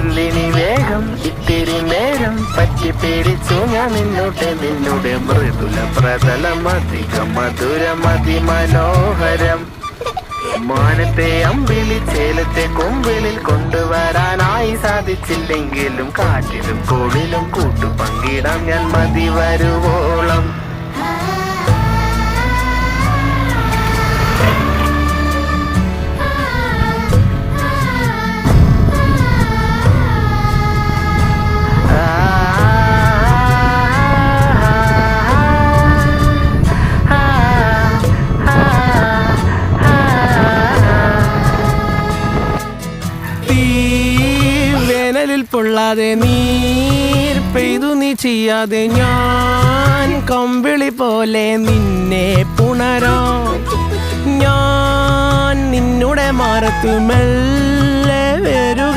എന്തിനി വേഗം ഇത്തിരി നേരം പറ്റി പിടിച്ചു ഞാൻ നിന്നുടെ മൃദുല പ്രതലം അധികം മധുരം അതിമനോഹരം. മാനത്തെ അമ്പിളി ചേലത്തെ കൊമ്പിളിൽ കൊണ്ടുവരാനായി സാധിച്ചില്ലെങ്കിലും കാറ്റിലും കോളിലും കൂട്ടു പങ്കിടാം ഞാൻ മതി വരുവോളം. വേനലിൽ പൊള്ളാതെ നീർ പെയ്തു നീ ചെയ്യാതെ ഞാൻ കമ്പിളി പോലെ നിന്നെ പുണരോ. ഞാൻ നിന്നുടെ മാറത്തു മെല്ലെ വരുക.